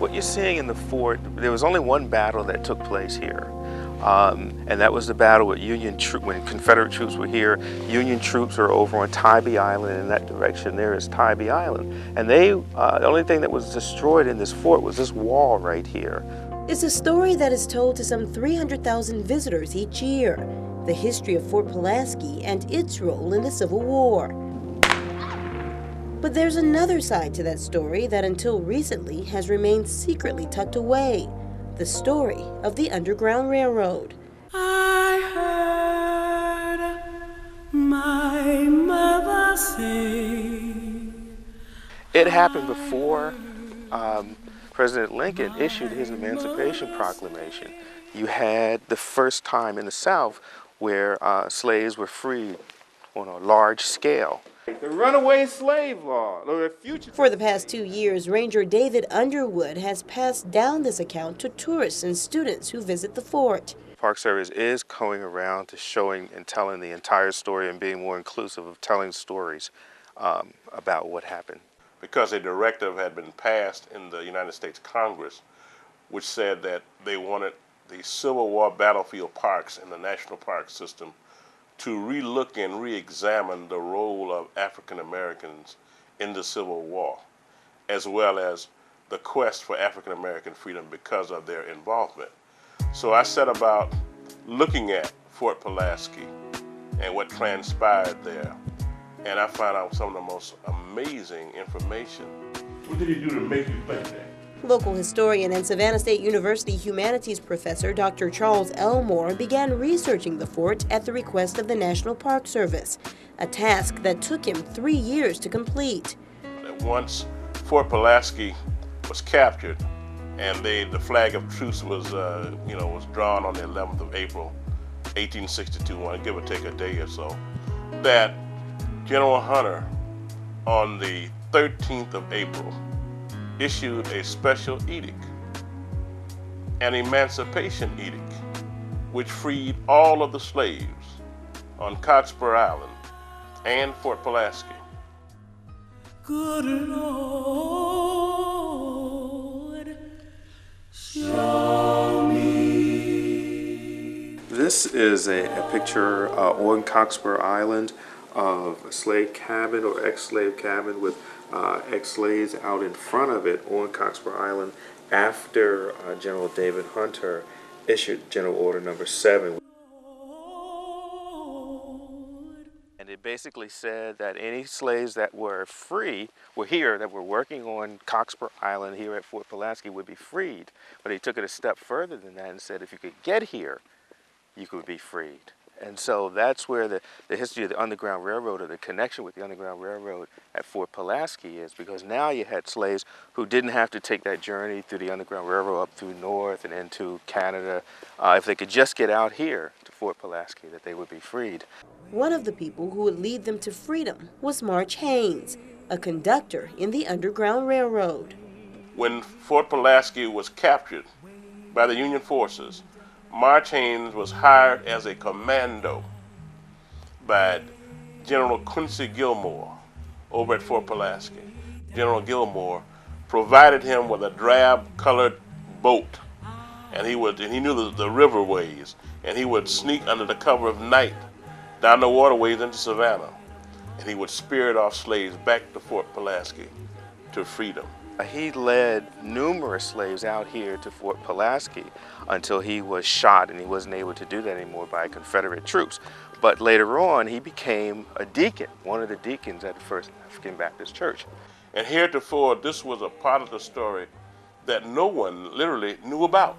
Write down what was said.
What you're seeing in the fort, there was only one battle that took place here. And that was the battle with Union troops. When Confederate troops were here, Union troops are over on Tybee Island. In that direction there is Tybee Island. And the only thing that was destroyed in this fort was this wall right here. It's a story that is told to some 300,000 visitors each year. The history of Fort Pulaski and its role in the Civil War. But there's another side to that story that until recently has remained secretly tucked away. The story of the Underground Railroad. I heard my mother say. It happened before President Lincoln issued his Emancipation Proclamation. You had the first time in the South where slaves were freed on a large scale. The runaway slave law, or the future. For the past 2 years, Ranger David Underwood has passed down this account to tourists and students who visit the fort. Park Service is going around to showing and telling the entire story and being more inclusive of telling stories about what happened. Because a directive had been passed in the United States Congress which said that they wanted the Civil War battlefield parks in the national park system to relook and re-examine the role of African Americans in the Civil War, as well as the quest for African American freedom because of their involvement. So I set about looking at Fort Pulaski and what transpired there, and I found out some of the most amazing information. What did he do to make you think that? Local historian and Savannah State University humanities professor Dr. Charles Elmore began researching the fort at the request of the National Park Service, a task that took him 3 years to complete. Once Fort Pulaski was captured and the flag of truce was, was drawn on the 11th of April, 1862, give or take a day or so, that General Hunter on the 13th of April issued a special edict, an emancipation edict, which freed all of the slaves on Cockspur Island and Fort Pulaski. Good Lord, show me. This is a picture on Cockspur Island of a slave cabin or ex-slave cabin with ex-slaves out in front of it on Cockspur Island after General David Hunter issued General Order Number 7. And it basically said that any slaves that were free, were here, that were working on Cockspur Island here at Fort Pulaski would be freed. But he took it a step further than that and said if you could get here, you could be freed. And so that's where the history of the Underground Railroad, or the connection with the Underground Railroad at Fort Pulaski is, because now you had slaves who didn't have to take that journey through the Underground Railroad up through north and into Canada. If they could just get out here to Fort Pulaski, that they would be freed. One of the people who would lead them to freedom was March Haynes, a conductor in the Underground Railroad. When Fort Pulaski was captured by the Union forces, March Haynes was hired as a commando by General Quincy Gilmore over at Fort Pulaski. General Gilmore provided him with a drab-colored boat, and he knew the riverways, and he would sneak under the cover of night down the waterways into Savannah, and he would spirit off slaves back to Fort Pulaski to freedom. He led numerous slaves out here to Fort Pulaski until he was shot, and he wasn't able to do that anymore by Confederate troops. But later on, he became a deacon, one of the deacons at the First African Baptist Church. And heretofore, this was a part of the story that no one literally knew about.